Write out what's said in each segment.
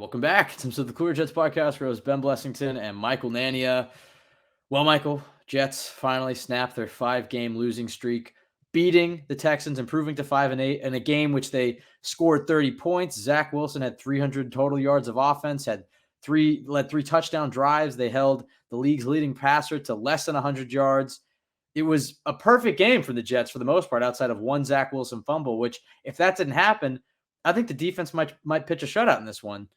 Welcome back to the Cooler Jets podcast. Where it was Ben Blessington and Michael Nania. Well, Michael, Jets finally snapped their 5-game losing streak, beating the Texans, improving to 5-8 in a game which they scored 30 points. Zach Wilson had 300 total yards of offense, led three touchdown drives. They held the league's leading passer to less than 100 yards. It was a perfect game for the Jets for the most part, outside of one Zach Wilson fumble, which if that didn't happen, I think the defense might pitch a shutout in this one.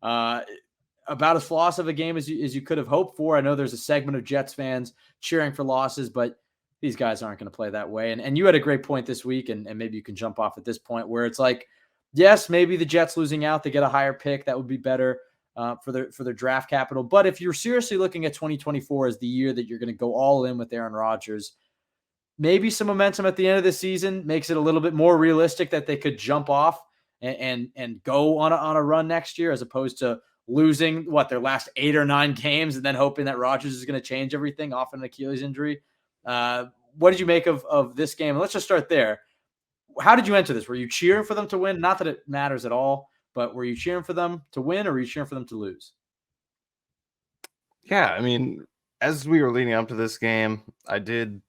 About as flawless of a game as you could have hoped for. I know there's a segment of Jets fans cheering for losses, but these guys aren't going to play that way. And you had a great point this week, and maybe you can jump off at this point where it's like, yes, maybe the Jets losing out, they get a higher pick. That would be better for their draft capital. But if you're seriously looking at 2024 as the year that you're going to go all in with Aaron Rodgers, maybe some momentum at the end of the season makes it a little bit more realistic that they could jump off and go on a run next year, as opposed to losing their last 8 or 9 games and then hoping that Rodgers is going to change everything off an Achilles injury. What did you make of this game? Let's just start there. How did you enter this? Were you cheering for them to win? Not that it matters at all, but were you cheering for them to win, or were you cheering for them to lose? Yeah, I mean, as we were leading up to this game, I did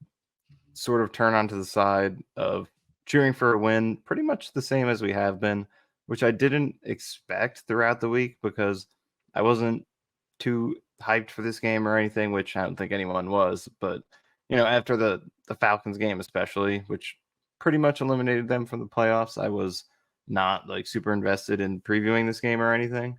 sort of turn onto the side of cheering for a win, pretty much the same as we have been, which I didn't expect throughout the week because I wasn't too hyped for this game or anything, which I don't think anyone was. But, after the Falcons game especially, which pretty much eliminated them from the playoffs, I was not super invested in previewing this game or anything,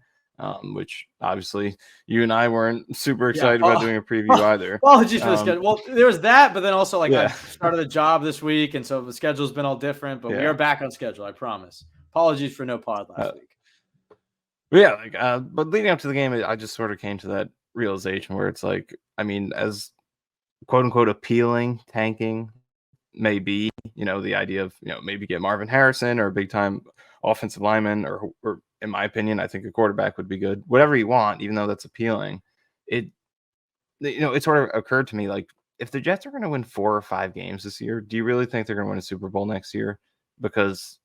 which obviously you and I weren't super excited about doing a preview either. Apologies for the schedule. Well, there was that, but then also I Yeah. started a job this week, and so the schedule's been all different, but we are back on schedule, I promise. Apologies for no pod last week. But leading up to the game, I just sort of came to that realization where it's like, I mean, as quote unquote appealing tanking may be, the idea of, maybe get Marvin Harrison or a big time offensive lineman, or in my opinion, I think a quarterback would be good. Whatever you want, even though that's appealing, it sort of occurred to me, like, if the Jets are going to win 4 or 5 games this year, do you really think they're going to win a Super Bowl next year? Because,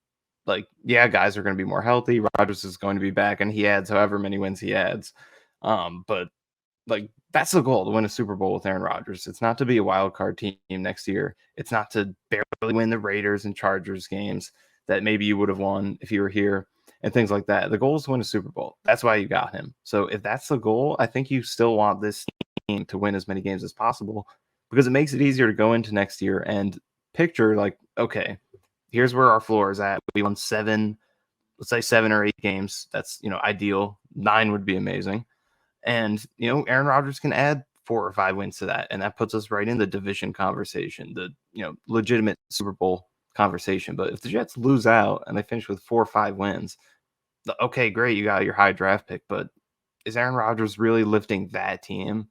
guys are going to be more healthy. Rodgers is going to be back, and he adds however many wins he adds. But that's the goal, to win a Super Bowl with Aaron Rodgers. It's not to be a wild card team next year. It's not to barely win the Raiders and Chargers games that maybe you would have won if you were here and things like that. The goal is to win a Super Bowl. That's why you got him. So if that's the goal, I think you still want this team to win as many games as possible, because it makes it easier to go into next year and picture, okay, here's where our floor is at. We won 7, let's say 7 or 8 games. That's, ideal. 9 would be amazing. And, Aaron Rodgers can add 4 or 5 wins to that. And that puts us right in the division conversation, the, legitimate Super Bowl conversation. But if the Jets lose out and they finish with 4 or 5 wins, okay, great, you got your high draft pick. But is Aaron Rodgers really lifting that team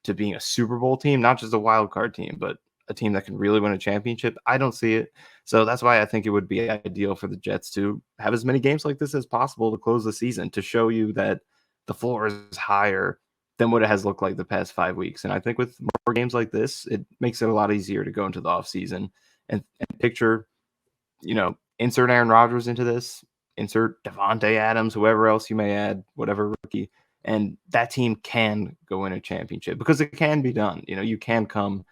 to being a Super Bowl team? Not just a wild card team, but a team that can really win a championship? I don't see it. So that's why I think it would be ideal for the Jets to have as many games like this as possible to close the season, to show you that the floor is higher than what it has looked like the past 5 weeks. And I think with more games like this, it makes it a lot easier to go into the offseason and picture, insert Aaron Rodgers into this, insert Devontae Adams, whoever else you may add, whatever rookie, and that team can go win a championship, because it can be done. You can come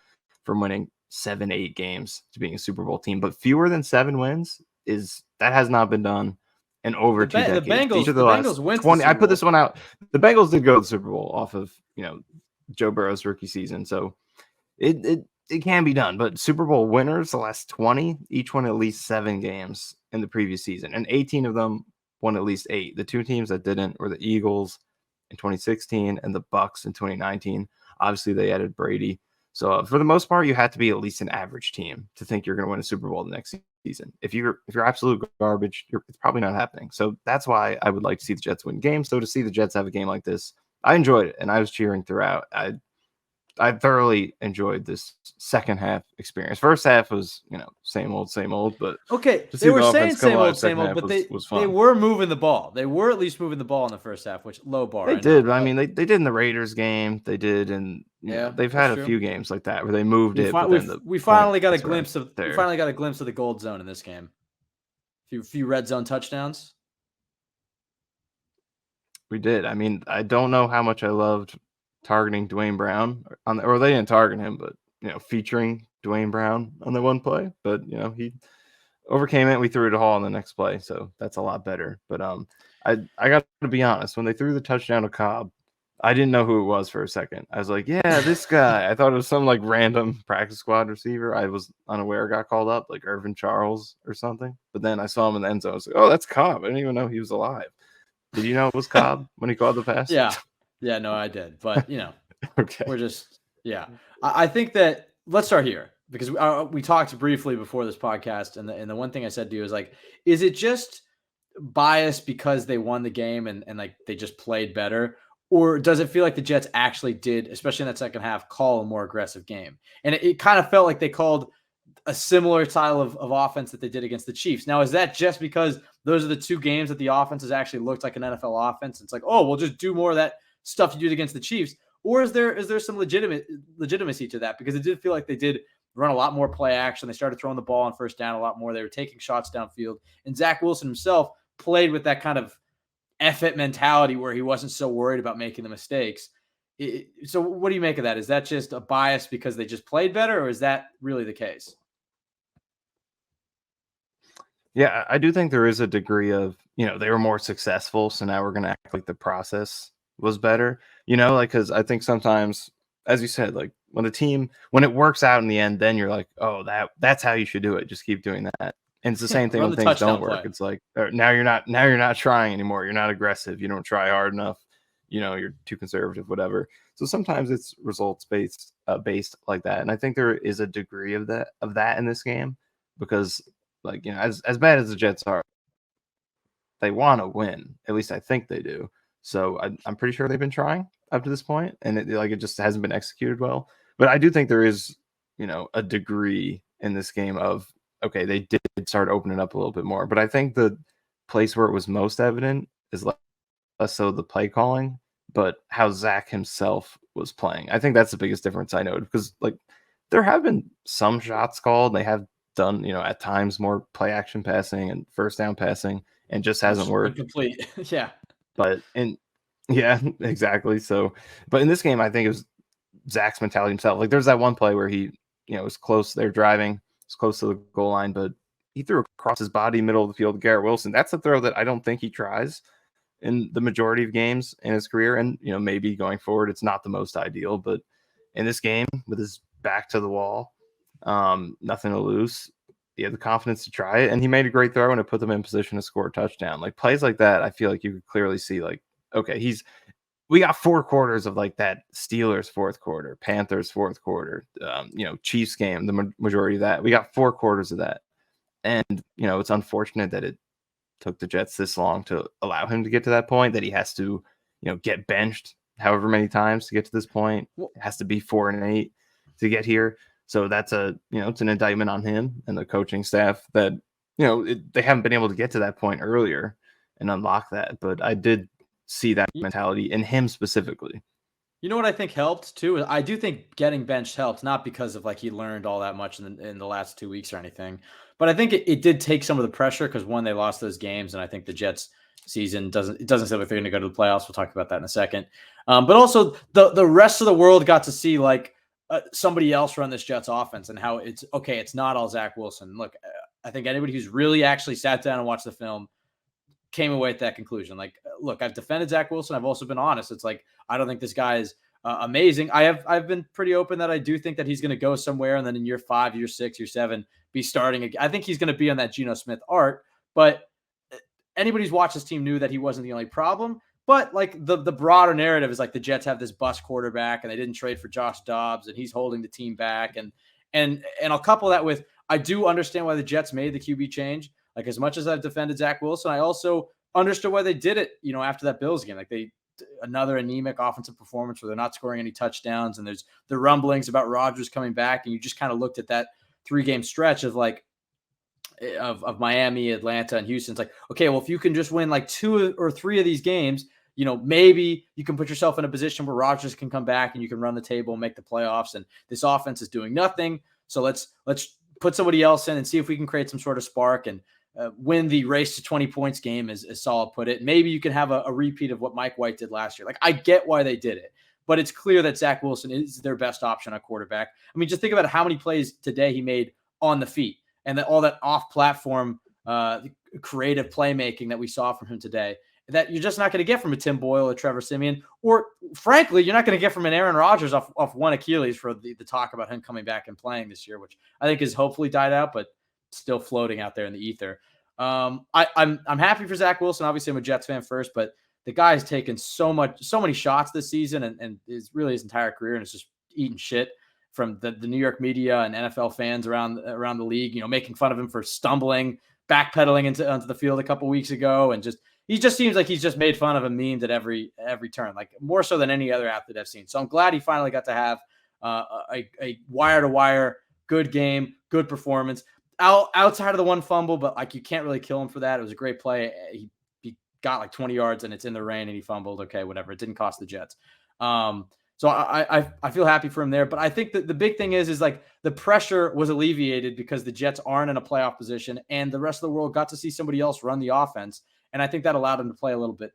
from winning 7, 8 games to being a Super Bowl team, but fewer than 7 wins has not been done in over 2 decades. The Bengals went 20. I put this one out. The Bengals did go to the Super Bowl off of Joe Burrow's rookie season, so it can be done. But Super Bowl winners, the last 20, each won at least 7 games in the previous season, and 18 of them won at least 8. The 2 teams that didn't were the Eagles in 2016 and the Bucks in 2019. Obviously, they added Brady. So for the most part, you have to be at least an average team to think you're going to win a Super Bowl the next season. If you're absolute garbage, it's probably not happening. So that's why I would like to see the Jets win games. So to see the Jets have a game like this, I enjoyed it, and I was cheering throughout. I thoroughly enjoyed this second half experience. First half was, same old, but okay, they were saying same old, but they were moving the ball. They were at least moving the ball in the first half, which low bar. They did. I mean, they did in the Raiders game. They did, and they've had a few games like that where they moved it. We finally got a glimpse of the gold zone in this game. A few red zone touchdowns. We did. I mean, I don't know how much I loved targeting Dwayne Brown or they didn't target him, but featuring Dwayne Brown on the one play. But he overcame it. We threw it to Hall on the next play, so that's a lot better. But I got to be honest. When they threw the touchdown to Cobb, I didn't know who it was for a second. I was like, yeah, this guy. I thought it was some like random practice squad receiver. I was unaware got called up, like Irvin Charles or something. But then I saw him in the end zone. I was like, oh, that's Cobb. I didn't even know he was alive. Did you know it was Cobb when he called the pass? Yeah. Yeah, no, I did. But, Okay. we're just, yeah. I think that let's start here because we talked briefly before this podcast. And the one thing I said to you is like, is it just biased because they won the game and like they just played better? Or does it feel like the Jets actually did, especially in that second half, call a more aggressive game? And it kind of felt like they called a similar style of offense that they did against the Chiefs. Now, is that just because those are the two games that the offense has actually looked like an NFL offense? It's like, oh, we'll just do more of that stuff you did against the Chiefs. Or is there some legitimacy to that? Because it did feel like they did run a lot more play action. They started throwing the ball on first down a lot more. They were taking shots downfield. And Zach Wilson himself played with that kind of F-it mentality where he wasn't so worried about making the mistakes. So what do you make of that? Is that just a bias because they just played better, or is that really the case? Yeah, I do think there is a degree of, they were more successful. So now we're going to act like the process was better, because I think sometimes, as you said, like when it works out in the end, then you're like, oh, that's how you should do it. Just keep doing that. And it's the same thing when things don't work. It's like, now you're not trying anymore. You're not aggressive. You don't try hard enough. You're too conservative, whatever. So sometimes it's results based like that. And I think there is a degree of that in this game because, like, as bad as the Jets are, they want to win. At least I think they do. So I'm pretty sure they've been trying up to this point, and it just hasn't been executed well. But I do think there is, a degree in this game of, okay, they did start opening up a little bit more. But I think the place where it was most evident is less so the play calling, but how Zach himself was playing. I think that's the biggest difference I noted because, like, there have been some shots called. They have done, at times more play action passing and first down passing, and just hasn't worked. Complete. Yeah. Yeah, exactly. So, but in this game, I think it was Zach's mentality himself. Like, there's that one play where he, was close. They're driving, it's close to the goal line, but he threw across his body, middle of the field, Garrett Wilson. That's a throw that I don't think he tries in the majority of games in his career. And, maybe going forward, it's not the most ideal, but in this game with his back to the wall, nothing to lose, he had the confidence to try it. And he made a great throw and it put them in position to score a touchdown. Like, plays like that, I feel like you could clearly see, like, okay, we got 4 quarters of like that Steelers fourth quarter, Panthers fourth quarter, Chiefs game, the majority of that. We got 4 quarters of that. And, it's unfortunate that it took the Jets this long to allow him to get to that point, that he has to, get benched however many times to get to this point. It has to be 4-8 to get here. So that's it's an indictment on him and the coaching staff that, they haven't been able to get to that point earlier and unlock that. But I did see that mentality in him specifically. You know what I think helped too? I do think getting benched helped, not because of like he learned all that much in the last 2 weeks or anything, but I think it did take some of the pressure because one, they lost those games, and I think the Jets season doesn't seem like they're going to go to the playoffs. We'll talk about that in a second. But also the rest of the world got to see like somebody else run this Jets offense and how it's okay. It's not all Zach Wilson. Look, I think anybody who's really actually sat down and watched the film came away at that conclusion. Like, look, I've defended Zach Wilson. I've also been honest. It's like, I don't think this guy is amazing. I've been pretty open that I do think that he's going to go somewhere. And then in year 5, year 6, year 7, be starting again. I think he's going to be on that Geno Smith art, but anybody who's watched this team knew that he wasn't the only problem. But like the broader narrative is like the Jets have this bust quarterback and they didn't trade for Josh Dobbs and he's holding the team back. And I'll couple that with, I do understand why the Jets made the QB change. Like, as much as I've defended Zach Wilson, I also understood why they did it, after that Bills game. Like, another anemic offensive performance where they're not scoring any touchdowns, and there's the rumblings about Rodgers coming back, and you just kind of looked at that 3-game stretch of like of Miami, Atlanta, and Houston. It's like, okay, well, if you can just win like 2 or 3 of these games, maybe you can put yourself in a position where Rodgers can come back and you can run the table and make the playoffs. And this offense is doing nothing, so let's put somebody else in and see if we can create some sort of spark. And win the race to 20 points game, as Saul put it. Maybe you can have a repeat of what Mike White did last year. Like, I get why they did it, but it's clear that Zach Wilson is their best option at quarterback. I mean, just think about how many plays today he made on the feet, and that all that off-platform creative playmaking that we saw from him today, that you're just not going to get from a Tim Boyle or Trevor Siemian, or frankly, you're not going to get from an Aaron Rodgers off one Achilles for the talk about him coming back and playing this year, which I think is hopefully died out, but still floating out there in the ether. I'm happy for Zach Wilson. Obviously, I'm a Jets fan first, but the guy has taken so many shots this season and is really his entire career, and it's just eating shit from the New York media and NFL fans around the league, making fun of him for stumbling, backpedaling onto the field a couple weeks ago, and he just seems like he's just made fun of and memed at every turn, like more so than any other athlete I've seen. So I'm glad he finally got to have a wire-to-wire good game, good performance. Outside of the one fumble, but like you can't really kill him for that. It was a great play. He got like 20 yards and it's in the rain and he fumbled. Okay, whatever. It didn't cost the Jets. So I feel happy for him there. But I think that the big thing is like the pressure was alleviated because the Jets aren't in a playoff position and the rest of the world got to see somebody else run the offense. And I think that allowed him to play a little bit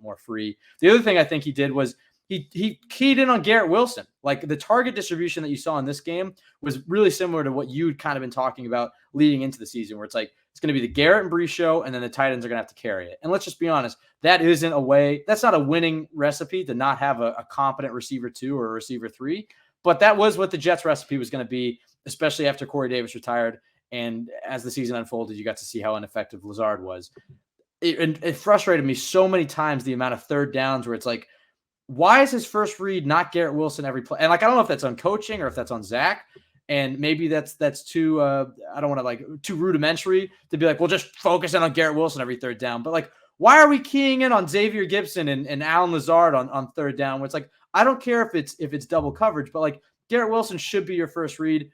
more free. The other thing I think he did was he keyed in on Garrett Wilson. Like the target distribution that you saw in this game was really similar to what you'd kind of been talking about leading into the season, where it's like it's going to be the Garrett and Brees show, and then the tight ends are going to have to carry it. And let's just be honest, that's not a winning recipe to not have a competent receiver 2 or a receiver 3. But that was what the Jets recipe was going to be, especially after Corey Davis retired. And as the season unfolded, you got to see how ineffective Lazard was. It frustrated me so many times, the amount of third downs where it's like, why is his first read not Garrett Wilson every play? And like, I don't know if that's on coaching or if that's on Zach. And maybe that's too, I don't want to like too rudimentary to be like, well, just focus in on Garrett Wilson every third down. But like, why are we keying in on Xavier Gibson and Alan Lazard on third down? Where it's like, I don't care if it's double coverage, but like Garrett Wilson should be your first read.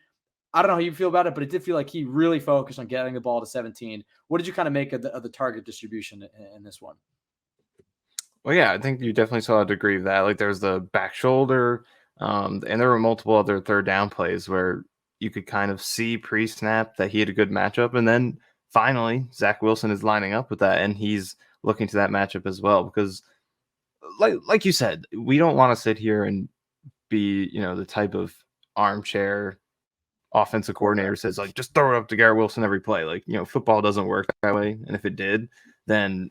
I don't know how you feel about it, but it did feel like he really focused on getting the ball to 17. What did you kind of make of the target distribution in this one? Well, yeah, I think you definitely saw a degree of that. Like there's the back shoulder, and there were multiple other third down plays where you could kind of see pre-snap that he had a good matchup. And then finally, Zach Wilson is lining up with that, and he's looking to that matchup as well. Because like you said, we don't want to sit here and be, the type of armchair offensive coordinator says like just throw it up to Garrett Wilson every play. Like, football doesn't work that way. And if it did, then,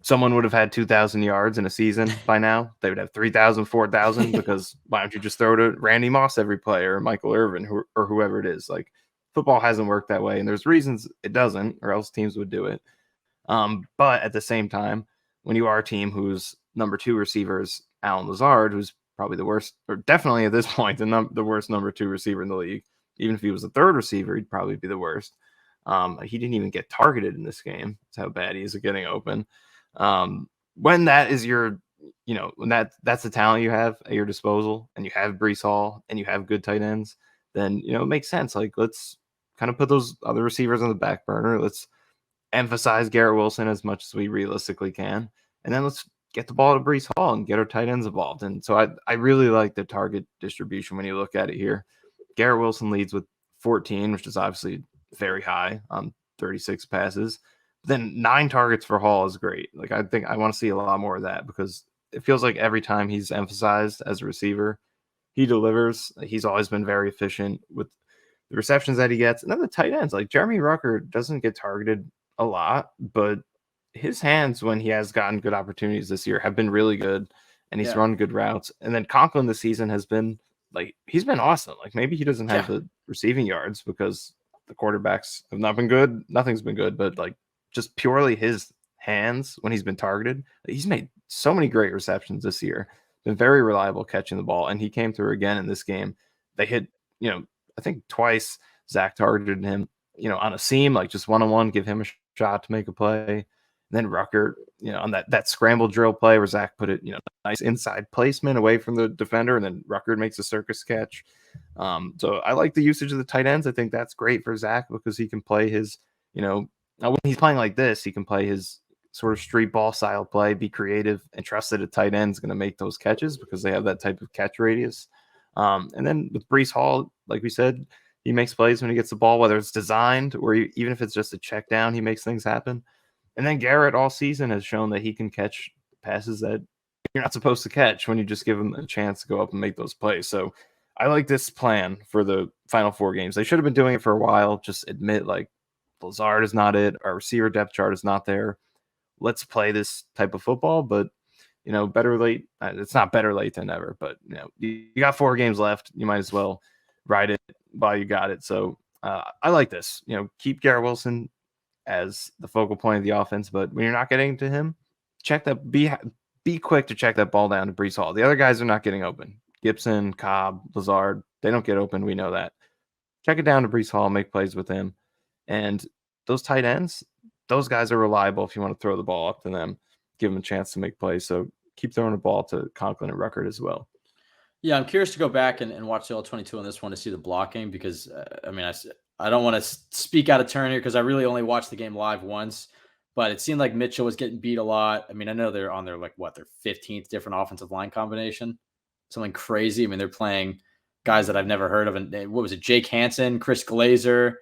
someone would have had 2,000 yards in a season by now. They would have 3,000, 4,000 because why don't you just throw to Randy Moss every play or Michael Irvin or whoever it is? Like football hasn't worked that way. And there's reasons it doesn't, or else teams would do it. But at the same time, when you are a team whose number 2 receiver is Alan Lazard, who's probably the worst, or definitely at this point, the worst number 2 receiver in the league. Even if he was the third receiver, he'd probably be the worst. He didn't even get targeted in this game. That's how bad he is at getting open. When that is your, when that's the talent you have at your disposal, and you have Brees Hall and you have good tight ends, then, it makes sense. Like, let's kind of put those other receivers on the back burner. Let's emphasize Garrett Wilson as much as we realistically can. And then let's get the ball to Brees Hall and get our tight ends involved. And so I really like the target distribution when you look at it here. Garrett Wilson leads with 14, which is obviously very high on 36 passes. Then 9 targets for Hall is great. Like, I think I want to see a lot more of that because it feels like every time he's emphasized as a receiver, he delivers. He's always been very efficient with the receptions that he gets. And then the tight ends, like Jeremy Rucker doesn't get targeted a lot, but his hands, when he has gotten good opportunities this year, have been really good, and he's run good routes. And then Conklin this season has been like, he's been awesome. Like, maybe he doesn't have the receiving yards because the quarterbacks have not been good. Nothing's been good, but like just purely his hands when he's been targeted, he's made so many great receptions this year. Been very reliable catching the ball, and he came through again in this game. They hit, I think twice Zach targeted him, on a seam, like just one-on-one, give him a shot to make a play. And then Rucker, on that scramble drill play where Zach put it, nice inside placement away from the defender, and then Rucker makes a circus catch. So I like the usage of the tight ends. I think that's great for Zach because he can play his, when he's playing like this, he can play his sort of street ball style play, be creative, and trust that a tight end is going to make those catches because they have that type of catch radius. And then with Brees Hall, like we said, He makes plays when he gets the ball, whether it's designed or even if it's just a check down, he makes things happen. And then Garrett all season has shown that he can catch passes that you're not supposed to catch when you just give him a chance to go up and make those plays. So I like this plan for the final 4 games. They should have been doing it for a while. Just admit, like, Lazard is not it. Our receiver depth chart is not there. Let's play this type of football. But, better late. It's not better late than never. But, you got 4 games left. You might as well ride it while you got it. So I like this. Keep Garrett Wilson as the focal point of the offense. But when you're not getting to him, check that. Be quick to check that ball down to Breece Hall. The other guys are not getting open. Gibson, Cobb, Lazard, they don't get open. We know that. Check it down to Breece Hall, make plays with him. And those tight ends, those guys are reliable if you want to throw the ball up to them, give them a chance to make plays. So keep throwing the ball to Conklin and Ruckert as well. Yeah, I'm curious to go back and watch the all-22 on this one to see the blocking because, I don't want to speak out of turn here because I really only watched the game live once. But it seemed like Mitchell was getting beat a lot. I know they're on their, their 15th different offensive line combination. Something crazy. They're playing guys that I've never heard of. And what was it? Jake Hansen, Chris Glazer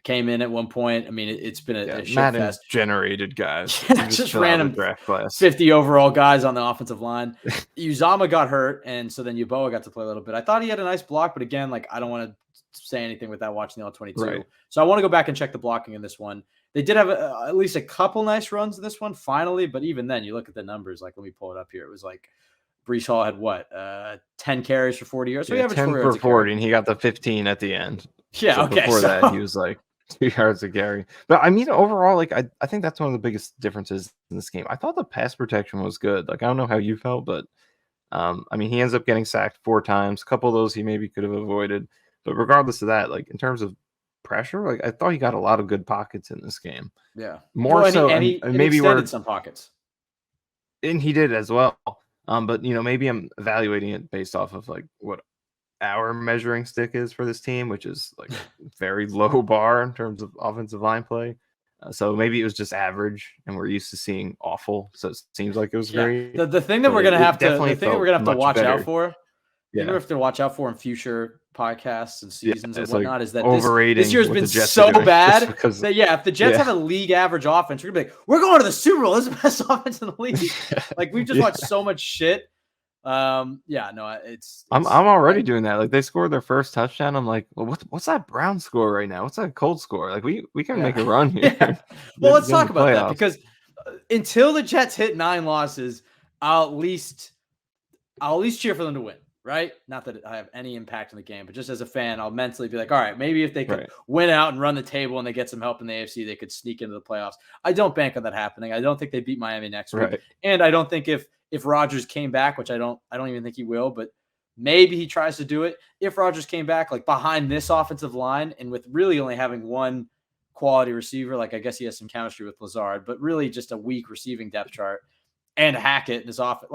came in at one point. It's been a shit fest. Generated guys. Just random draft class. 50 overall guys on the offensive line. Uzama got hurt, and so then Yeboah got to play a little bit. I thought he had a nice block, but again, I don't want to say anything without watching the all-22. Right. So I want to go back and check the blocking in this one. They did have at least a couple nice runs in this one, finally. But even then, you look at the numbers. Let me pull it up here. It was Breece Hall had 10 carries for 40 yards. So he averaged 10 for 40, and he got the 15 at the end. Yeah, so okay. Before that, he was 2 yards a carry. But overall, I think that's one of the biggest differences in this game. I thought the pass protection was good. I don't know how you felt, but he ends up getting sacked 4 times. A couple of those he maybe could have avoided. But regardless of that, in terms of pressure, I thought he got a lot of good pockets in this game. Yeah, maybe extended some pockets, and he did as well. But maybe I'm evaluating it based off of what our measuring stick is for this team, which is very low bar in terms of offensive line play. So maybe it was just average, and we're used to seeing awful. So it seems like it was very. The thing that we're gonna have to watch out for. Yeah. We have to watch out for in future podcasts and seasons and whatnot is that this year's been so bad that if the Jets have a league average offense, we're gonna be we're going to the Super Bowl. This is the best offense in the league. We've just watched so much shit. It's I'm already doing that. They scored their first touchdown. I'm well, what's that Brown score right now? What's that Cold score? We can make a run here. Yeah. Well, let's talk about that because until the Jets hit 9 losses, I'll at least cheer for them to win. Right? Not that I have any impact in the game, but just as a fan, I'll mentally be all right, maybe if they could win out and run the table and they get some help in the AFC, they could sneak into the playoffs. I don't bank on that happening. I don't think they beat Miami next week. And I don't think if Rodgers came back, which I don't even think he will, but maybe he tries to do it. If Rodgers came back behind this offensive line and with really only having one quality receiver, I guess he has some chemistry with Lazard, but really just a weak receiving depth chart and Hackett in his offense,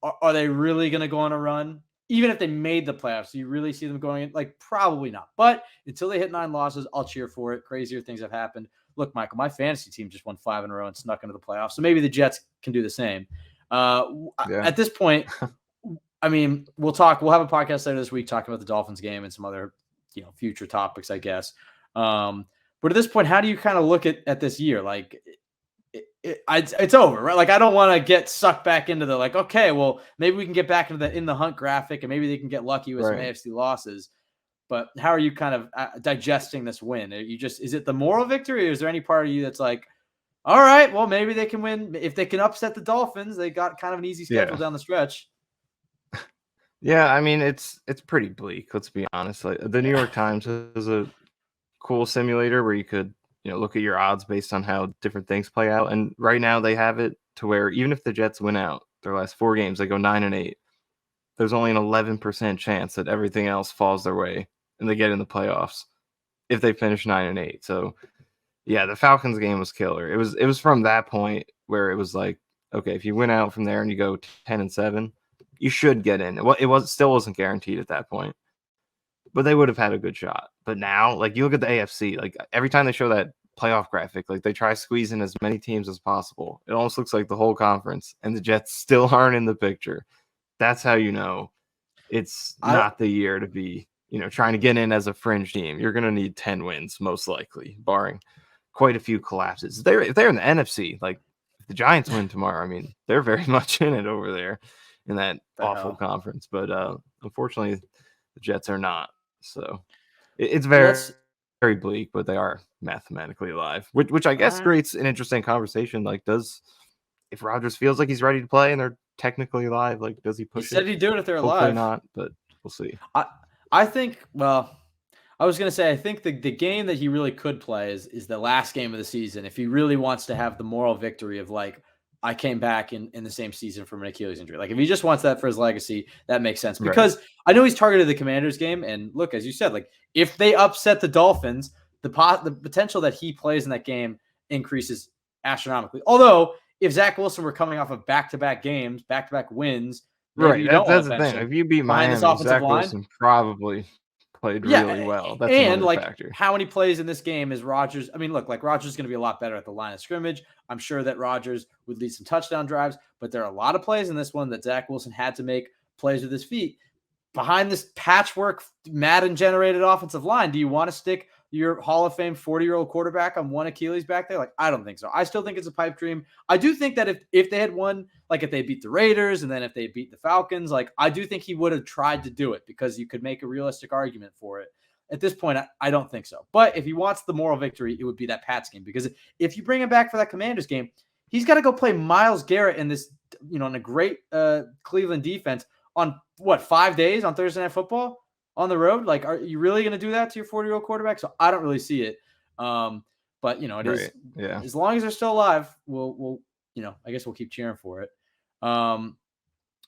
are they really going to go on a run? Even if they made the playoffs, do you really see them going in? Probably not. But until they hit 9 losses, I'll cheer for it. Crazier things have happened. Look, Michael, my fantasy team just won 5 in a row and snuck into the playoffs. So maybe the Jets can do the same. At this point, we'll talk. We'll have a podcast later this week talking about the Dolphins game and some other, future topics, I guess. But at this point, how do you kind of look at this year? It's over, right? I don't want to get sucked back into the okay, well, maybe we can get back into the in the hunt graphic and maybe they can get lucky with some AFC losses. But how are you kind of digesting this win? Is it the moral victory, or is there any part of you that's all right, well, maybe they can win if they can upset the Dolphins? They got kind of an easy schedule down the stretch. Yeah, it's pretty bleak. Let's be honest. The New York Times is a cool simulator where you could look at your odds based on how different things play out. And right now they have it to where even if the Jets win out their last 4 games, they go 9-8. There's only an 11% chance that everything else falls their way and they get in the playoffs if they finish 9-8. So yeah, the Falcons game was killer. It was from that point where it was okay, if you win out from there and you go 10-7, you should get in. It still wasn't guaranteed at that point, but they would have had a good shot. But now, you look at the AFC, every time they show that playoff graphic, they try squeezing as many teams as possible. It almost looks like the whole conference, and the Jets still aren't in the picture. That's how it's not the year to be trying to get in as a fringe team, you're going to need 10 wins, most likely, barring quite a few collapses. If they're in the NFC, like if the Giants win tomorrow, I mean, they're very much in it over there in that awful conference. But unfortunately, the Jets are not. So it's very, very bleak, but they are mathematically alive, which I guess creates an interesting conversation. Like, if Rodgers feels like he's ready to play and they're technically alive, like, does he push it? He said he'd do it if they're alive. Hopefully not, but we'll see. I think, well, I was going to say, I think the game that he really could play is the last game of the season. If he really wants to have the moral victory of like, I came back in the same season from an Achilles injury. Like if he just wants that for his legacy, that makes sense. Because I know he's targeted the Commanders game. And look, as you said, like if they upset the Dolphins, the potential that he plays in that game increases astronomically. Although if Zach Wilson were coming off of back-to-back games, back-to-back wins, right, that's the thing. If you beat Miami, Zach Wilson probably played really well. That's and like factor. How many plays in this game is Rodgers? I mean, look, like Rodgers is going to be a lot better at the line of scrimmage. I'm sure that Rodgers would lead some touchdown drives, but there are a lot of plays in this one that Zach Wilson had to make plays with his feet. Behind this patchwork Madden-generated offensive line, do you want to stick your Hall of Fame 40-year-old quarterback on one Achilles back there? Like, I don't think so. I still think it's a pipe dream. I do think that if they had won, like if they beat the Raiders and then if they beat the Falcons, like I do think he would have tried to do it because you could make a realistic argument for it. At this point, I don't think so. But if he wants the moral victory, it would be that Pats game. Because if you bring him back for that Commanders game, he's got to go play Myles Garrett in this, in a great Cleveland defense on 5 days on Thursday Night Football on the road. Like, are you really going to do that to your 40-year-old quarterback? So I don't really see it. But it is, as long as they're still alive, we'll I guess we'll keep cheering for it.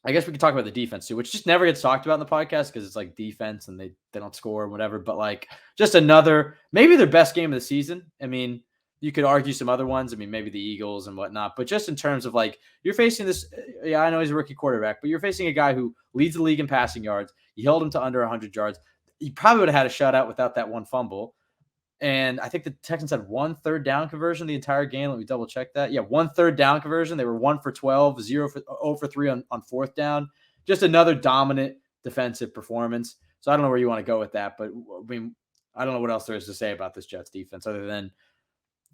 I guess we can talk about the defense too, which just never gets talked about in the podcast because it's like defense and they don't score and whatever. But like just maybe their best game of the season. I mean, you could argue some other ones. I mean, maybe the Eagles and whatnot. But just in terms of like you're facing this, I know he's a rookie quarterback, but you're facing a guy who leads the league in passing yards. You held him to under 100 yards. You probably would have had a shutout without that one fumble. And I think the Texans had 1 third down conversion the entire game. Let me double check that. Yeah, 1 third down conversion. They were 1 for 12, 0 for 3 on fourth down. Just another dominant defensive performance. So I don't know where you want to go with that, but I mean, I don't know what else there is to say about this Jets defense other than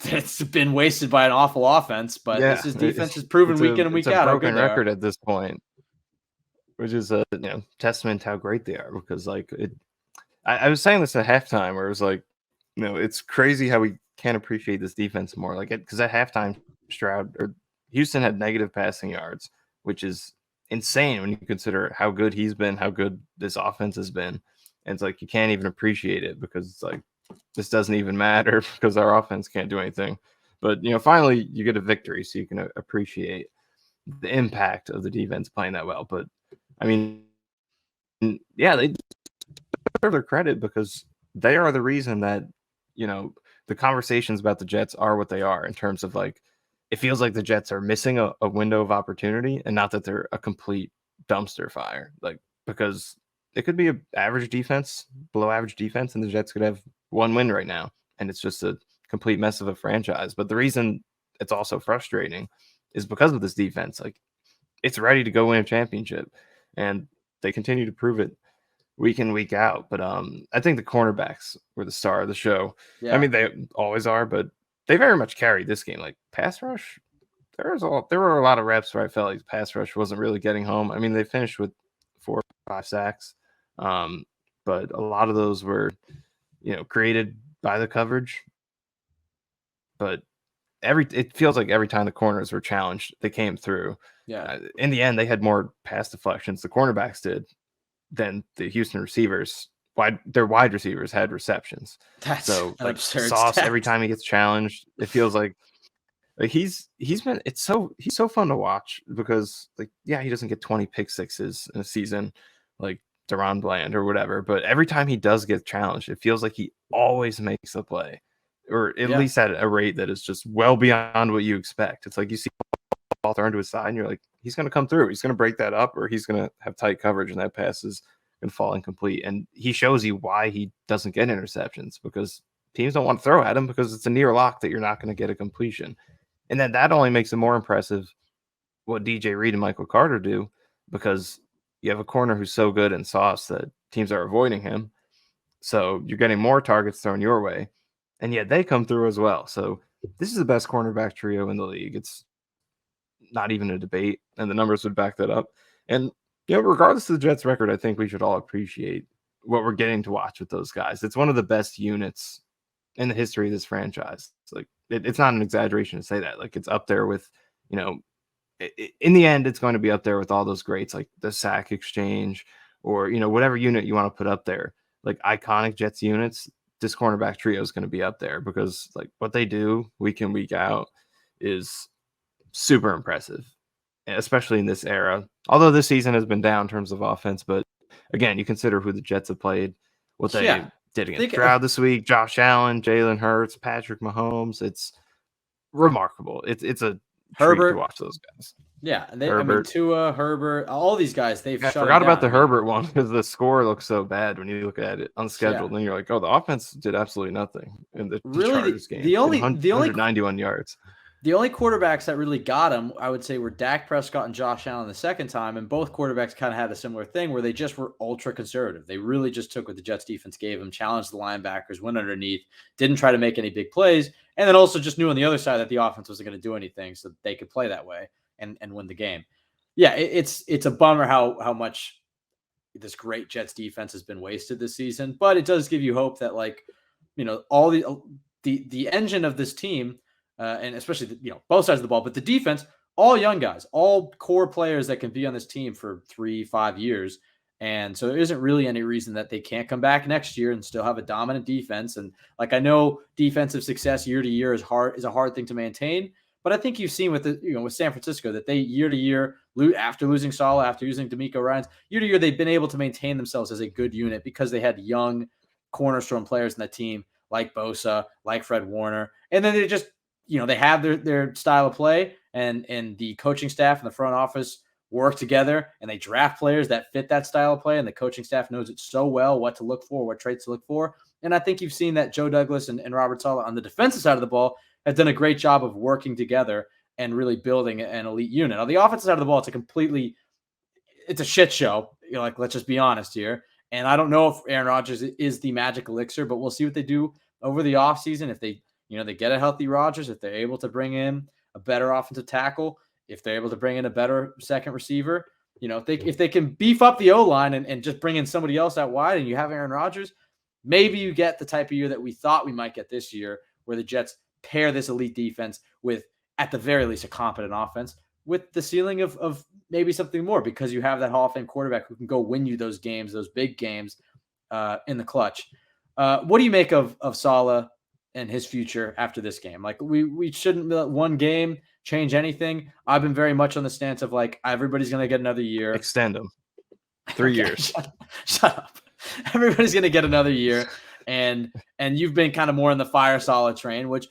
it's been wasted by an awful offense. But this defense is proven week in and week out. It's a broken record at this point, which is a testament to how great they are. Because like I was saying this at halftime, where it was like, it's crazy how we can't appreciate this defense more. Like because at halftime, Houston had negative passing yards, which is insane when you consider how good he's been, how good this offense has been. And it's like you can't even appreciate it because it's like this doesn't even matter because our offense can't do anything. But finally you get a victory, so you can appreciate the impact of the defense playing that well. But I mean, yeah, they deserve their credit because they are the reason that the conversations about the Jets are what they are in terms of like, it feels like the Jets are missing a window of opportunity and not that they're a complete dumpster fire. Like, because it could be an average defense, below average defense, and the Jets could have 1 win right now. And it's just a complete mess of a franchise. But the reason it's also frustrating is because of this defense. Like, it's ready to go win a championship and they continue to prove it week in, week out. But I think the cornerbacks were the star of the show. Yeah. I mean, they always are, but they very much carried this game. Like pass rush, there were a lot of reps where I felt like pass rush wasn't really getting home. I mean, they finished with 4 or 5 sacks, but a lot of those were, created by the coverage. But it feels like every time the corners were challenged, they came through. Yeah. In the end, they had more pass deflections, the cornerbacks did, than the Houston receivers. Their wide receivers had receptions. That's so like Sauce stat. Every time he gets challenged, it feels like he's so fun to watch because like he doesn't get 20 pick sixes in a season like Deron Bland or whatever, but every time he does get challenged, it feels like he always makes a play, or at least at a rate that is just well beyond what you expect. It's like you see the ball thrown to his side and you're like, he's going to come through, he's going to break that up, or he's going to have tight coverage and that pass is going to fall incomplete. And he shows you why he doesn't get interceptions, because teams don't want to throw at him because it's a near lock that you're not going to get a completion. And then that only makes it more impressive what DJ Reed and Michael Carter do, because you have a corner who's so good in Sauce that teams are avoiding him. So you're getting more targets thrown your way, and yet they come through as well. So this is the best cornerback trio in the league. It's not even a debate, and the numbers would back that up. And regardless of the Jets' record, I think we should all appreciate what we're getting to watch with those guys. It's one of the best units in the history of this franchise. It's like it's not an exaggeration to say that. Like, it's up there with, in the end, it's going to be up there with all those greats, like the sack exchange, or whatever unit you want to put up there, like iconic Jets units. This cornerback trio is going to be up there because like what they do week in, week out is super impressive, especially in this era. Although this season has been down in terms of offense, but again, you consider who the Jets have played, what they did against Stroud this week, Josh Allen, Jalen Hurts, Patrick Mahomes. It's remarkable. It's a treat to watch those guys. Yeah, and Tua, Herbert, all these guys, I forgot about the Herbert one because the score looks so bad when you look at it unscheduled, and you're like, oh, the offense did absolutely nothing in the Chargers game. The only 191 yards. The only quarterbacks that really got him, I would say, were Dak Prescott and Josh Allen the second time, and both quarterbacks kind of had a similar thing where they just were ultra conservative. They really just took what the Jets defense gave them, challenged the linebackers, went underneath, didn't try to make any big plays, and then also just knew on the other side that the offense wasn't going to do anything, so they could play that way and win the game. Yeah, it's a bummer how much this great Jets defense has been wasted this season, but it does give you hope that, like, all the engine of this team. And especially, both sides of the ball, but the defense, all young guys, all core players that can be on this team for 3-5 years. And so there isn't really any reason that they can't come back next year and still have a dominant defense. And like, I know defensive success year to year is a hard thing to maintain, but I think you've seen with with San Francisco that they year to year, after losing Saleh, after using D'Amico Ryans, year to year, they've been able to maintain themselves as a good unit because they had young cornerstone players in that team like Bosa, like Fred Warner. And then they just, they have their style of play, and the coaching staff and the front office work together, and they draft players that fit that style of play, and the coaching staff knows it so well, what to look for, what traits to look for. And I think you've seen that Joe Douglas and Robert Saleh on the defensive side of the ball have done a great job of working together and really building an elite unit. On the offensive side of the ball, it's a shit show. Let's just be honest here. And I don't know if Aaron Rodgers is the magic elixir, but we'll see what they do over the offseason. If they get a healthy Rodgers, if they're able to bring in a better offensive tackle, if they're able to bring in a better second receiver, if they can beef up the O-line and just bring in somebody else out wide and you have Aaron Rodgers, maybe you get the type of year that we thought we might get this year, where the Jets pair this elite defense with, at the very least, a competent offense with the ceiling of maybe something more, because you have that Hall of Fame quarterback who can go win you those games, those big games in the clutch. What do you make of Saleh and his future after this game? Like, we shouldn't let one game change anything. I've been very much on the stance of, like, everybody's going to get another year. Extend them. 3 years. Shut up. Everybody's going to get another year. And you've been kind of more in the fire Saleh train, which,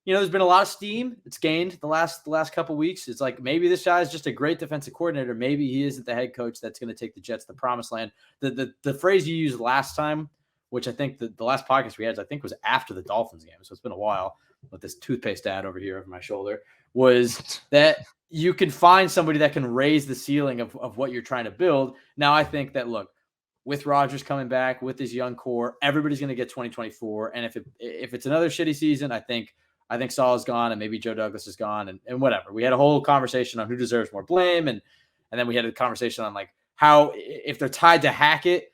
there's been a lot of steam it's gained the last couple of weeks. It's like, maybe this guy is just a great defensive coordinator. Maybe he isn't the head coach that's going to take the Jets to the promised land. The phrase you used last time, which I think the last podcast we had, I think, was after the Dolphins game, so it's been a while, with this toothpaste ad over here over my shoulder, was that you can find somebody that can raise the ceiling of what you're trying to build. Now, I think that, look, with Rodgers coming back, with his young core, everybody's going to get 2024. And if it's another shitty season, I think Saleh's gone, and maybe Joe Douglas is gone, and whatever. We had a whole conversation on who deserves more blame, and then we had a conversation on, like, how, if they're tied to Hackett,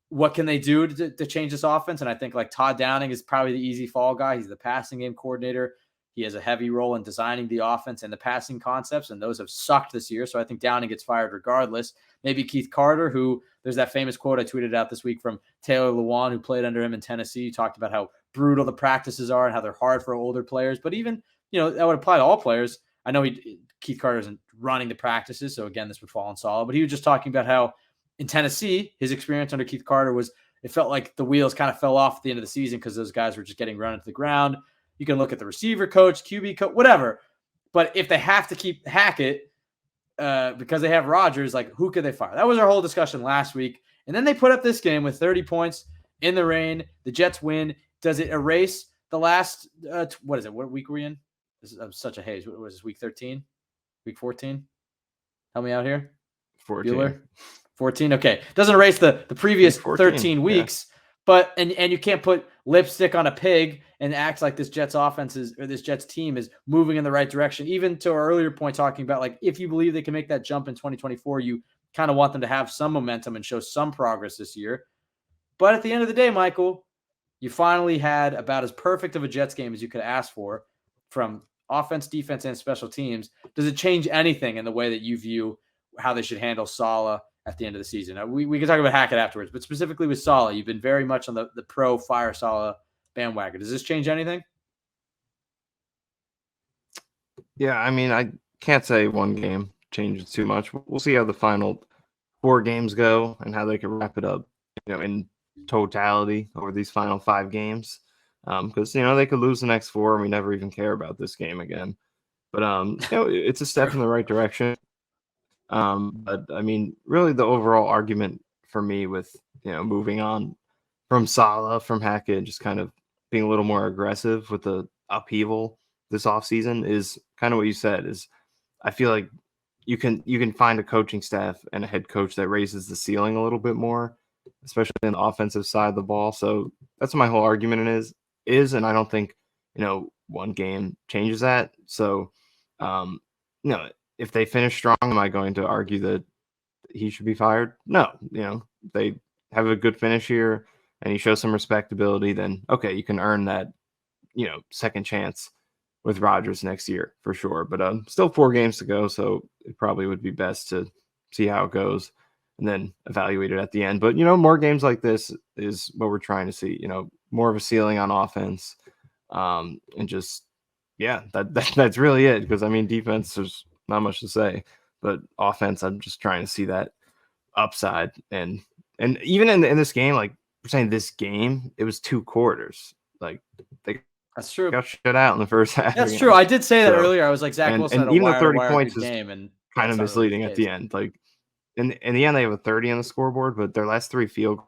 what can they do to change this offense? And I think, like, Todd Downing is probably the easy fall guy. He's the passing game coordinator. He has a heavy role in designing the offense and the passing concepts, and those have sucked this year. So I think Downing gets fired regardless. Maybe Keith Carter, who, there's that famous quote I tweeted out this week from Taylor Lewan, who played under him in Tennessee. He talked about how brutal the practices are and how they're hard for older players. But even, that would apply to all players. I know Keith Carter isn't running the practices, so again, this would fall on Saleh. But he was just talking about how in Tennessee, his experience under Keith Carter was, it felt like the wheels kind of fell off at the end of the season because those guys were just getting run into the ground. You can look at the receiver coach, QB coach, whatever. But if they have to keep Hackett because they have Rodgers, like, who could they fire? That was our whole discussion last week. And then they put up this game with 30 points in the rain. The Jets win. Does it erase the last, what is it? What week were we in? This is such a haze. What was this, week 13? Week 14? Help me out here. 14. Bueller? 14. Okay. Doesn't erase the previous 14, 13 weeks. But and you can't put lipstick on a pig and act like this Jets offense is, or this Jets team is moving in the right direction. Even to our earlier point talking about, like, if you believe they can make that jump in 2024, you kind of want them to have some momentum and show some progress this year. But at the end of the day, Michael, you finally had about as perfect of a Jets game as you could ask for from offense, defense, and special teams. Does it change anything in the way that you view how they should handle Saleh at the end of the season? We can talk about Hackett afterwards, but specifically with Saleh, you've been very much on the pro fire Saleh bandwagon. Does this change anything? Yeah, I mean, I can't say one game changes too much. We'll see how the final 4 games go and how they can wrap it up, in totality over these final 5 games. Because they could lose the next 4 and we never even care about this game again. But it's a step in the right direction. But I mean, really, the overall argument for me with moving on from Saleh, from Hackett, just kind of being a little more aggressive with the upheaval this offseason is kind of what you said. Is I feel like you can find a coaching staff and a head coach that raises the ceiling a little bit more, especially on the offensive side of the ball. So that's what my whole argument is, and I don't think one game changes that. So if they finish strong, am I going to argue that he should be fired? No. They have a good finish here and he shows some respectability, then okay, you can earn that second chance with Rodgers next year for sure. But still 4 games to go, so it probably would be best to see how it goes and then evaluate it at the end. But more games like this is what we're trying to see. More of a ceiling on offense, and just that's really it. Because I mean, defense, there's not much to say, but offense, I'm just trying to see that upside. And even in this game, like we're saying, this game, it was 2 quarters. Like that's true. Got shut out in the first half. That's true. I did say that earlier. I was like, Zach Wilson had a even the 30 wire points good is game, and kind of misleading at the end. Like in the end, they have a 30 on the scoreboard, but their last 3 field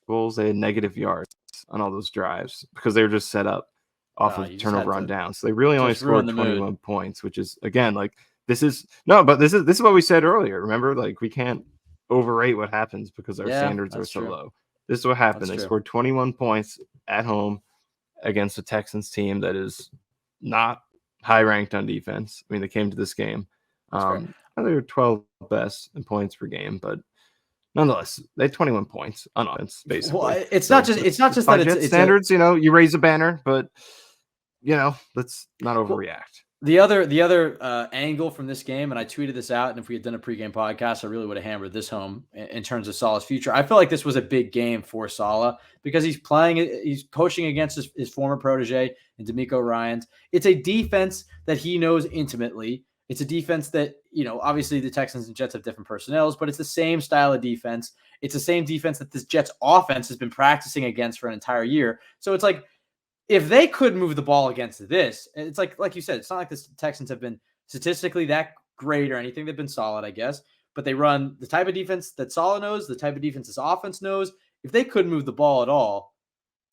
goals, they had negative yards on all those drives because they were just set up off of turnover on down. So they really only scored 21 points, which is, again, like this is what we said earlier. Remember, like we can't overrate what happens because our standards are so low. This is what happened. They scored 21 points at home against a Texans team that is not high ranked on defense. I mean, they came to this game. They were 12th best in points per game, but nonetheless, they had 21 points on offense, basically. Well, it's not just that it's standards. You raise a banner, but let's not overreact. The other angle from this game, and I tweeted this out, and if we had done a pregame podcast, I really would have hammered this home in terms of Saleh's future. I feel like this was a big game for Saleh because he's coaching against his former protege and DeMeco Ryans. It's a defense that he knows intimately. It's a defense that, obviously the Texans and Jets have different personnels, but it's the same style of defense. It's the same defense that this Jets offense has been practicing against for an entire year. So it's like, if they could move the ball against this, it's like you said, it's not like the Texans have been statistically that great or anything. They've been solid, I guess, but they run the type of defense that Saleh knows, the type of defense this offense knows. If they couldn't move the ball at all,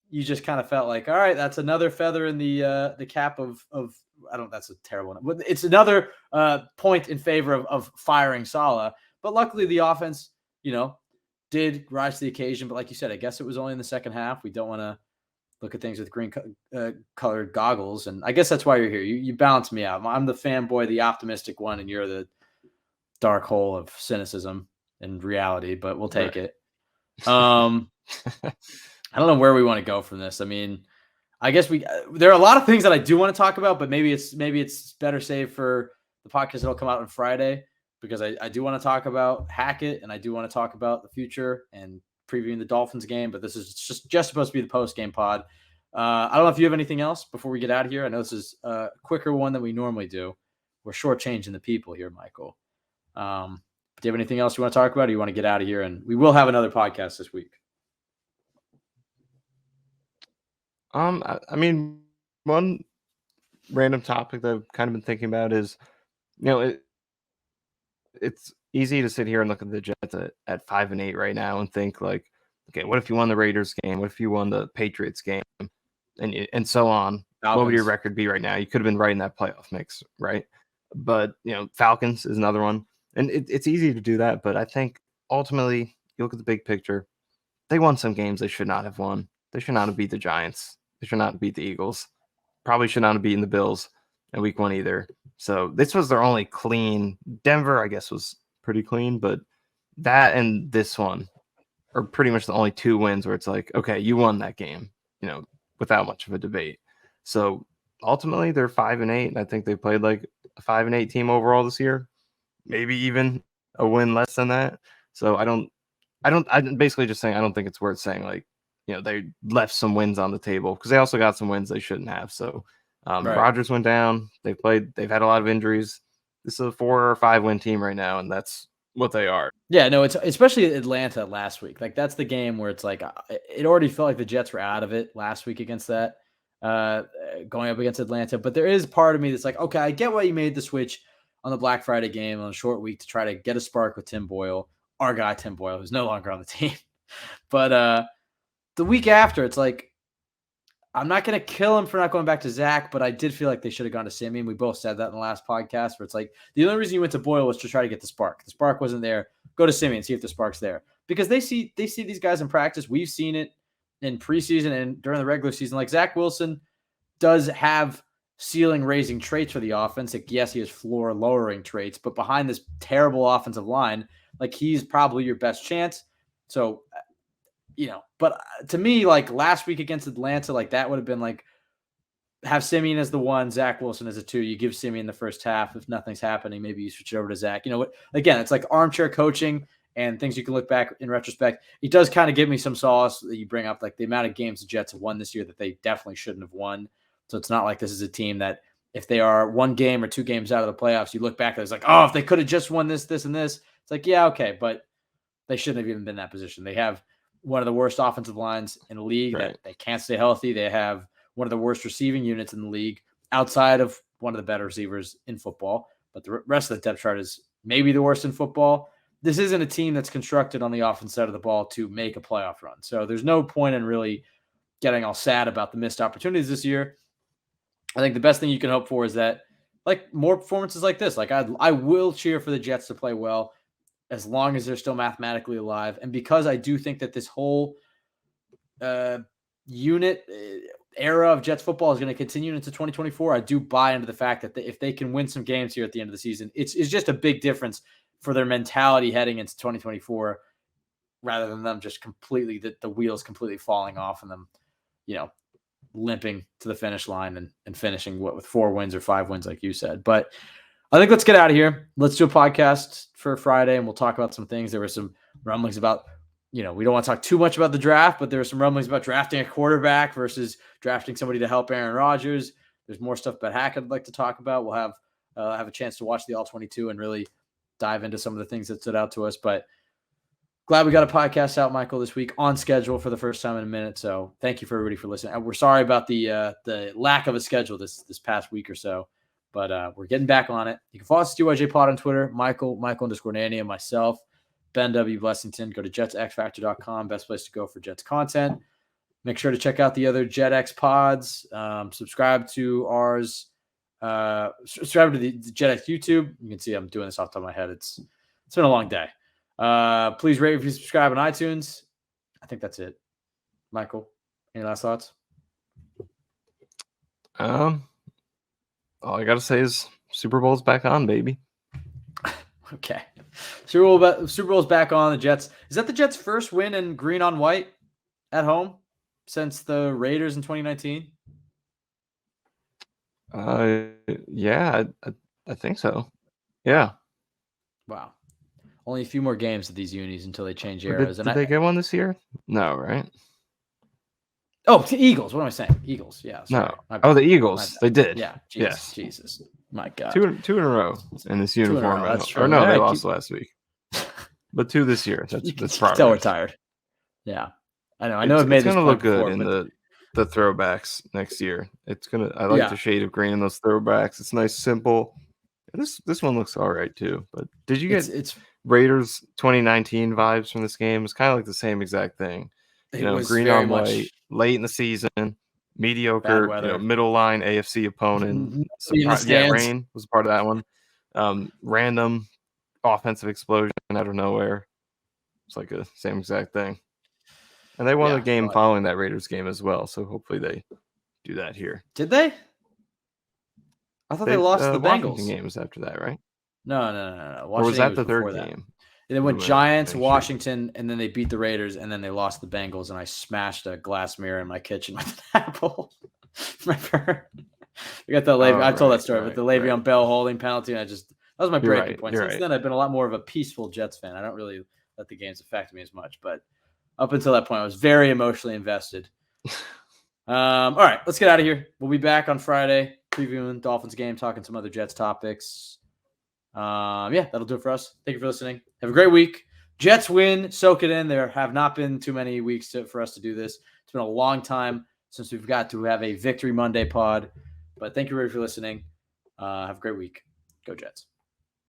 you just kind of felt like, all right, that's another feather in the cap of I don't. That's a terrible one. But it's another point in favor of firing Saleh. But luckily, the offense, did rise to the occasion. But like you said, I guess it was only in the second half. We don't want to look at things with green colored goggles. And I guess that's why you're here. You balance me out. I'm the fanboy, the optimistic one, and you're the dark hole of cynicism and reality, but we'll take it. I don't know where we want to go from this. I mean, I guess there are a lot of things that I do want to talk about, but maybe it's better saved for the podcast that'll come out on Friday, because I do want to talk about Hackett and I do want to talk about the future and previewing the Dolphins game, but this is just supposed to be the post-game pod. I don't know if you have anything else before we get out of here. I know this is a quicker one than we normally do. We're shortchanging the people here, Michael. Do you have anything else you want to talk about, or you want to get out of here? And we will have another podcast this week. I mean, one random topic that I've kind of been thinking about is, it's easy to sit here and look at the Jets at 5-8 right now and think like, okay, what if you won the Raiders game? What if you won the Patriots game? And so on. Falcons. What would your record be right now? You could have been right in that playoff mix, right? But, Falcons is another one. And it's easy to do that. But I think ultimately, you look at the big picture, they won some games they should not have won. They should not have beat the Giants. They should not have beat the Eagles. Probably should not have beaten the Bills in week 1 either. So this was their only clean. Denver, I guess, was pretty clean, but that and this one are pretty much the only 2 wins where it's like, okay, you won that game, without much of a debate. So ultimately they're 5-8. And I think they played like a 5-8 team overall this year, maybe even a win less than that. So I'm basically just saying I don't think it's worth saying like, they left some wins on the table because they also got some wins they shouldn't have. So Right. Rodgers went down. They've had a lot of injuries. This is a 4 or 5 win team right now, and that's what they are. Yeah, no, it's especially Atlanta last week. Like that's the game where it's like it already felt like the Jets were out of it last week against that, going up against Atlanta. But there is part of me that's like, okay, I get why you made the switch on the Black Friday game on a short week to try to get a spark with Tim Boyle, our guy Tim Boyle, who's no longer on the team. But the week after, it's like I'm not going to kill him for not going back to Zach, but I did feel like they should have gone to Simeon. We both said that in the last podcast where it's like the only reason you went to Boyle was to try to get the spark. The spark wasn't there. Go to Simeon, see if the spark's there. Because they see these guys in practice. We've seen it in preseason and during the regular season. Like Zach Wilson does have ceiling-raising traits for the offense. Like, yes, he has floor-lowering traits, but behind this terrible offensive line, like he's probably your best chance. So but to me, like last week against Atlanta, like that would have been like have Simeon as the 1, Zach Wilson as a 2. You give Simeon the first half. If nothing's happening, maybe you switch it over to Zach. Again, it's like armchair coaching and things you can look back in retrospect. It does kind of give me some solace that you bring up, like the amount of games the Jets have won this year that they definitely shouldn't have won. So it's not like this is a team that if they are 1 game or 2 games out of the playoffs, you look back and it's like, oh, if they could have just won this, this, and this. It's like, yeah, okay, but they shouldn't have even been in that position. They have one of the worst offensive lines in the league that they can't stay healthy. They have one of the worst receiving units in the league outside of one of the better receivers in football. But the rest of the depth chart is maybe the worst in football. This isn't a team that's constructed on the offense side of the ball to make a playoff run. So there's no point in really getting all sad about the missed opportunities this year. I think the best thing you can hope for is that like more performances like this. Like I will cheer for the Jets to play well as long as they're still mathematically alive. And because I do think that this whole unit era of Jets football is going to continue into 2024, I do buy into the fact that if they can win some games here at the end of the season, it's just a big difference for their mentality heading into 2024 rather than them just completely, the wheels completely falling off and them, limping to the finish line and finishing with 4 wins or 5 wins, like you said. But I think let's get out of here. Let's do a podcast for Friday, and we'll talk about some things. There were some rumblings about, we don't want to talk too much about the draft, but there were some rumblings about drafting a quarterback versus drafting somebody to help Aaron Rodgers. There's more stuff about Hack I'd like to talk about. We'll have a chance to watch the All-22 and really dive into some of the things that stood out to us. But glad we got a podcast out, Michael, this week on schedule for the first time in a minute. So thank you for everybody for listening. We're sorry about the lack of a schedule this past week or so. But we're getting back on it. You can follow us at DYJ Pod on Twitter, Michael _Nania, myself, Ben W. Blessington. Go to jetsxfactor.com, best place to go for Jets content. Make sure to check out the other JetX pods. Subscribe to ours. Subscribe to the JetX YouTube. You can see I'm doing this off the top of my head. It's been a long day. Please rate if you subscribe on iTunes. I think that's it. Michael, any last thoughts? All I got to say is Super Bowl's back on, baby. Okay. Super Bowl's back on. The Jets. Is that the Jets' first win in green on white at home since the Raiders in 2019? Yeah, I think so. Yeah. Wow. Only a few more games of these unis until they change eras. Did they get one this year? No, right? Oh, the Eagles. What am I saying? Eagles. Yeah. Sorry. No. Oh, the Eagles. They did. Yeah. Yes. Jesus. My God. Two in a row in this uniform. That's true. Or no, they lost last week. But 2 this year. That's progress. Still retired. Yeah. I know. I've made this. It's gonna look good in the throwbacks next year. It's gonna. I like the shade of green in those throwbacks. It's nice, simple. This one looks all right too. But did you get it's Raiders 2019 vibes from this game? It's kind of like the same exact thing. Green on white, late in the season, mediocre, middle line AFC opponent. Rain was part of that one. Random offensive explosion out of nowhere. It's like the same exact thing. And they won Yeah, the game but- following that Raiders game as well. So hopefully they do that here. Did they? I thought they lost the Washington Bengals. game was after that, right? No. Or Washington was that the before third that. game? And they went Ooh, Giants, sure. Washington, and then they beat the Raiders, and then they lost the Bengals, and I smashed a glass mirror in my kitchen with an apple. Remember? We got the I told that story, but the Le'Veon Bell holding penalty, and that was my breaking point. Since then, I've been a lot more of a peaceful Jets fan. I don't really let the games affect me as much, but up until that point, I was very emotionally invested. All right, let's get out of here. We'll be back on Friday previewing Dolphins game, talking some other Jets topics. Yeah, that'll do it for us. Thank you for listening. Have a great week. Jets win. Soak it in. There have not been too many weeks for us to do this. It's been a long time since we've got to have a Victory Monday pod. But thank you, everybody, for listening. Have a great week. Go Jets.